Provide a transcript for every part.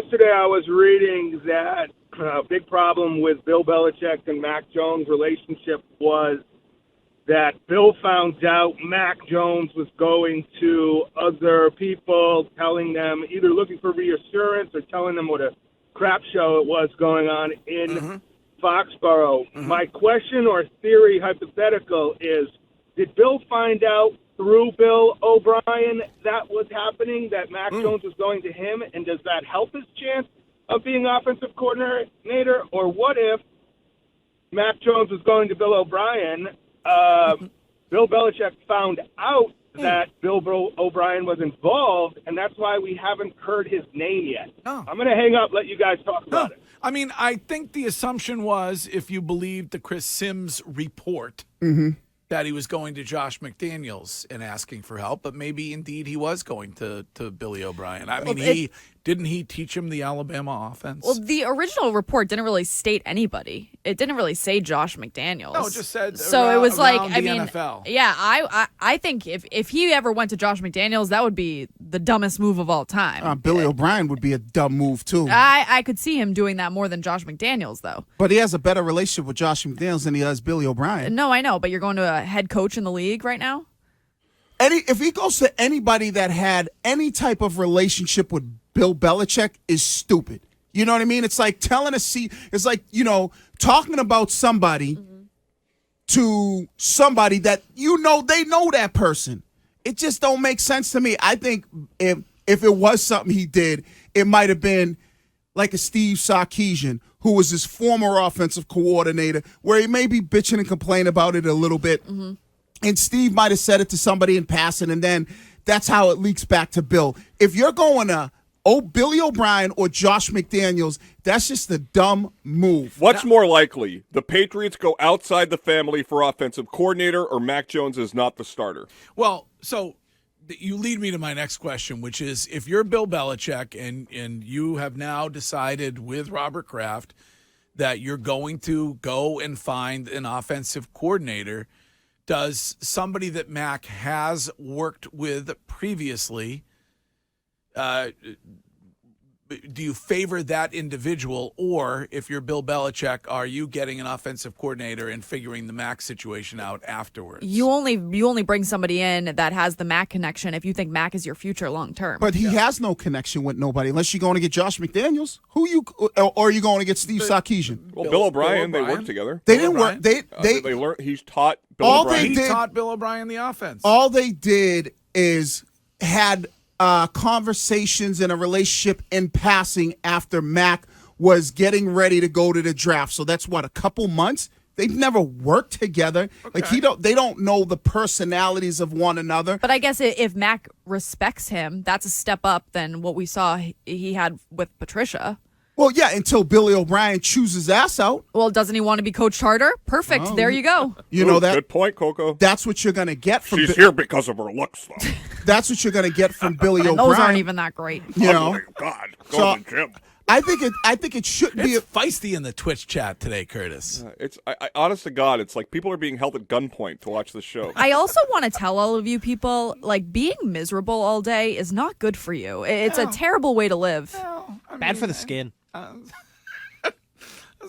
yesterday I was reading that a big problem with Bill Belichick and Mac Jones' relationship was that Bill found out Mac Jones was going to other people, telling them, either looking for reassurance or telling them what a crap show it was going on in Foxborough. My question or theory, hypothetical, is did Bill find out through Bill O'Brien that was happening, that Mac Jones was going to him, and does that help his chance of being offensive coordinator? Or what if Mac Jones was going to Bill O'Brien, Bill Belichick found out that Bill O'Brien was involved, and that's why we haven't heard his name yet? I'm going to hang up, let you guys talk about it. I mean, I think the assumption was, if you believed the Chris Sims report, that he was going to Josh McDaniels and asking for help, but maybe indeed he was going to Billy O'Brien. I mean, didn't he teach him the Alabama offense? Well, the original report didn't really state anybody. It didn't really say Josh McDaniels. No, it just said so. It was like, I mean, NFL. Yeah, I think if he ever went to Josh McDaniels, that would be the dumbest move of all time. Billy O'Brien would be a dumb move too. I could see him doing that more than Josh McDaniels, though. But he has a better relationship with Josh McDaniels than he does Billy O'Brien. No, I know, but you're going to a head coach in the league right now? If he goes to anybody that had any type of relationship with Bill Belichick is stupid. You know what I mean? It's like it's like, talking about somebody to somebody that they know that person. It just don't make sense to me. I think if it was something he did, it might have been like a Steve Sarkisian, who was his former offensive coordinator, where he may be bitching and complaining about it a little bit. And Steve might have said it to somebody in passing, and then that's how it leaks back to Bill. If you're going to Billy O'Brien or Josh McDaniels, that's just a dumb move. What's more likely, the Patriots go outside the family for offensive coordinator, or Mac Jones is not the starter? Well, so you lead me to my next question, which is, if you're Bill Belichick and you have now decided with Robert Kraft that you're going to go and find an offensive coordinator, does somebody that Mac has worked with previously, do you favor that individual? Or if you're Bill Belichick, are you getting an offensive coordinator and figuring the Mac situation out afterwards? You only bring somebody in that has the Mac connection if you think Mac is your future long term. But he has no connection with nobody unless you're going to get Josh McDaniels. Or are you going to get Steve Sarkisian? Well, Bill O'Brien, they worked together. They didn't work. They learned. He's taught Bill O'Brien. He taught Bill O'Brien the offense. All they did is had conversations and a relationship in passing after Mac was getting ready to go to the draft. So that's a couple months. They've never worked together. Okay. Like they don't know the personalities of one another. But I guess if Mac respects him, that's a step up than what we saw he had with Patricia. Well, yeah, until Billy O'Brien chews his ass out. Well, doesn't he want to be coached harder? Perfect. Oh, there you go. Good point, Coco. That's what you're going to get from. She's here because of her looks, though. That's what you're going to get from Billy O'Brien. Those aren't even that great. Oh my God, go to the gym. I think it should be feisty in the Twitch chat today, Curtis. I honest to God, it's like people are being held at gunpoint to watch this show. I also want to tell all of you people, like, being miserable all day is not good for you. It's a terrible way to live. Bad for the skin.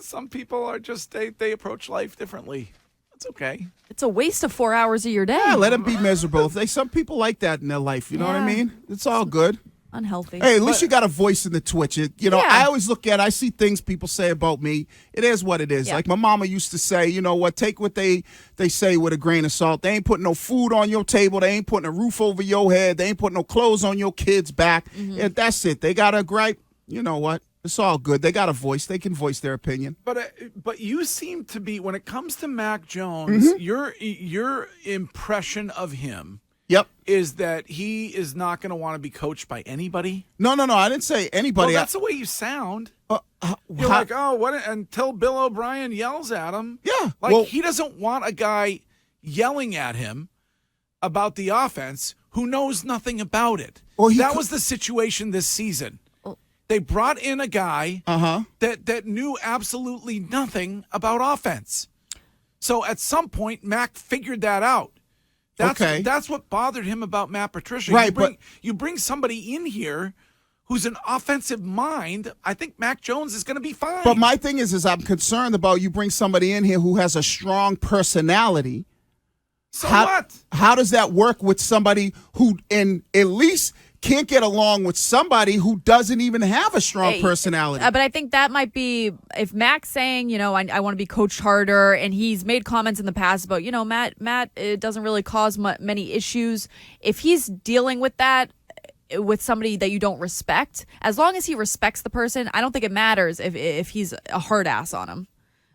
Some people are just they approach life differently. It's okay. It's a waste of 4 hours of your day. Yeah, let them be miserable. Some people like that in their life. You know what I mean? It's all good. Unhealthy. Hey, at least you got a voice in the Twitch. I always look at, I see things people say about me. It is what it is. Yeah. Like my mama used to say, you know what, take what they say with a grain of salt. They ain't putting no food on your table. They ain't putting a roof over your head. They ain't putting no clothes on your kids' back. Yeah, that's it. They got a gripe. You know what? It's all good. They got a voice. They can voice their opinion. But you seem to be, when it comes to Mac Jones, your impression of him is that he is not going to want to be coached by anybody? No. I didn't say anybody. Well, that's the way you sound. You're like, what? Until Bill O'Brien yells at him. Yeah. He doesn't want a guy yelling at him about the offense who knows nothing about it. That was the situation this season. They brought in a guy that knew absolutely nothing about offense. So at some point, Mac figured that out. That's what bothered him about Matt Patricia. Right, You bring somebody in here who's an offensive mind, I think Mac Jones is going to be fine. But my thing is I'm concerned about you bring somebody in here who has a strong personality. So what? How does that work with somebody who at least can't get along with somebody who doesn't even have a strong personality? But I think that might be, if Mac's saying, I want to be coached harder, and he's made comments in the past about, Matt, it doesn't really cause many issues. If he's dealing with that with somebody that you don't respect, as long as he respects the person, I don't think it matters if he's a hard ass on him.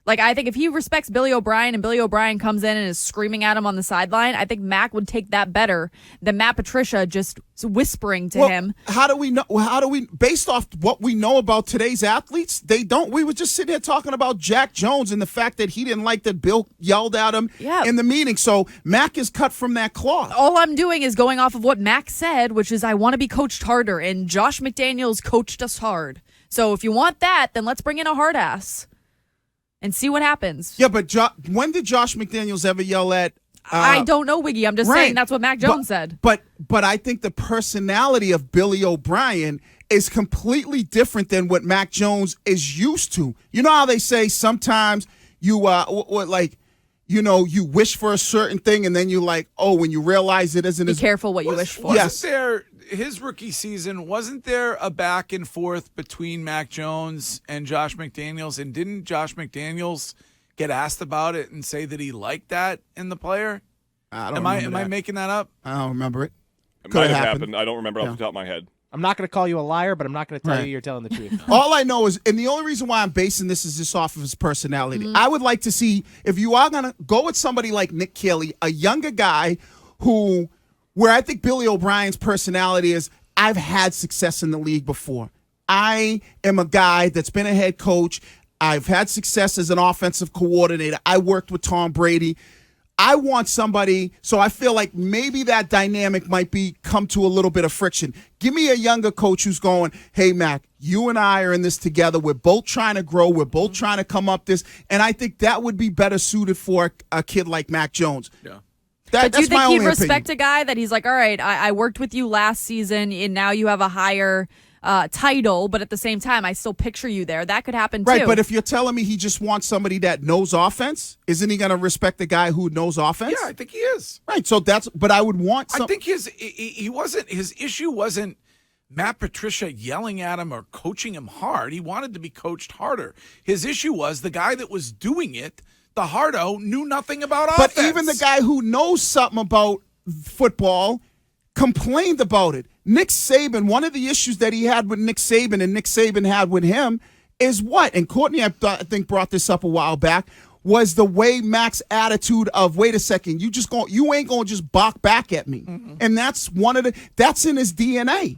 Like, I think if he respects Billy O'Brien and Billy O'Brien comes in and is screaming at him on the sideline, I think Mac would take that better than Matt Patricia just whispering to him. How do we know? Based off what we know about today's athletes, they don't. We were just sitting here talking about Jack Jones and the fact that he didn't like that Bill yelled at him in the meeting. So Mac is cut from that cloth. All I'm doing is going off of what Mac said, which is I want to be coached harder, and Josh McDaniels coached us hard. So if you want that, then let's bring in a hard ass and see what happens. Yeah, but when did Josh McDaniels ever yell at? I don't know, Wiggy. I'm just saying that's what Mac Jones said. But I think the personality of Billy O'Brien is completely different than what Mac Jones is used to. You know how they say sometimes you you wish for a certain thing and then you when you realize it isn't. Be careful what you wish for. Wasn't there his rookie season? Wasn't there a back and forth between Mac Jones and Josh McDaniels? And didn't Josh McDaniels get asked about it and say that he liked that in the player? Am I making that up? I don't remember it. It might have happened. I don't remember off the top of my head. I'm not going to call you a liar, but I'm not going to tell you you're telling the truth. All I know is, and the only reason why I'm basing this is just off of his personality. I would like to see, if you are going to go with somebody like Nick Kelly, a younger guy where I think Billy O'Brien's personality is, I've had success in the league before. I am a guy that's been a head coach. I've had success as an offensive coordinator. I worked with Tom Brady. I want somebody, so I feel like maybe that dynamic might come to a little bit of friction. Give me a younger coach who's going, hey, Mac, you and I are in this together. We're both trying to grow. We're both trying to come up this. And I think that would be better suited for a kid like Mac Jones. Yeah. But do you think he'd respect a guy that he's like, all right, I worked with you last season, and now you have a higher title, but at the same time, I still picture you there. That could happen too. Right, but if you're telling me he just wants somebody that knows offense, isn't he going to respect the guy who knows offense? Yeah, I think he is. Right, so but I would want I think his issue wasn't Matt Patricia yelling at him or coaching him hard. He wanted to be coached harder. His issue was the guy that was doing it, the hardo, knew nothing about offense. But even the guy who knows something about football complained about it. Nick Saban, one of the issues that he had with Nick Saban and Nick Saban had with him is what? And Courtney, I think, brought this up a while back, was the way Mac's attitude of, wait a second, you ain't going to just balk back at me. Mm-hmm. And that's that's in his DNA.